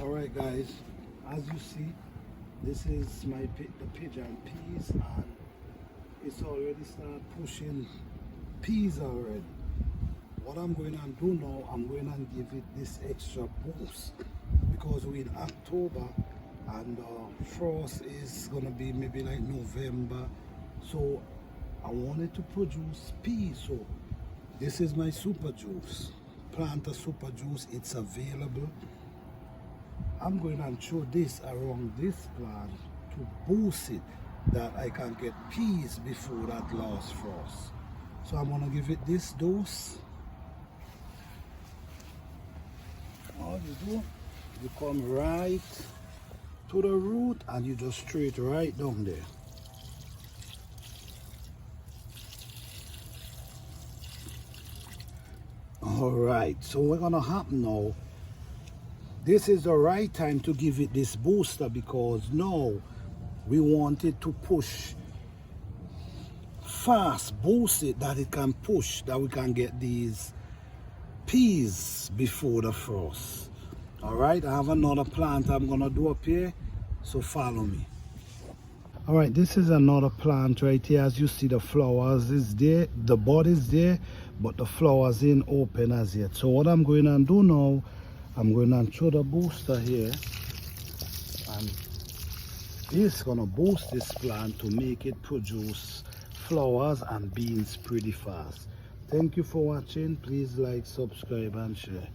Alright guys, as you see, this is the pigeon peas, and it's already started pushing peas already. What I'm going to do now, I'm going to give it this extra boost because we're in October and frost is going to be maybe like November, so I wanted to produce peas. So this is my super juice, planter super juice. It's available. I'm going to throw this around this plant to boost it, that I can get peas before that last frost. So I'm going to give it this dose. All you do, you come right to the root and you just spray it right down there. All right, so what's going to happen now, this is the right time to give it this booster, because now we want it to push fast, boost it, that it can push, that we can get these peas before the frost. All right, I have another plant I'm gonna do up here, so follow me. All right, this is another plant right here. As you see, the flowers is there, the bud is there, but the flowers ain't open as yet. So what I'm going to do now, I'm going to throw the booster here, and this is going to boost this plant to make it produce flowers and beans pretty fast. Thank you for watching. Please like, subscribe and share.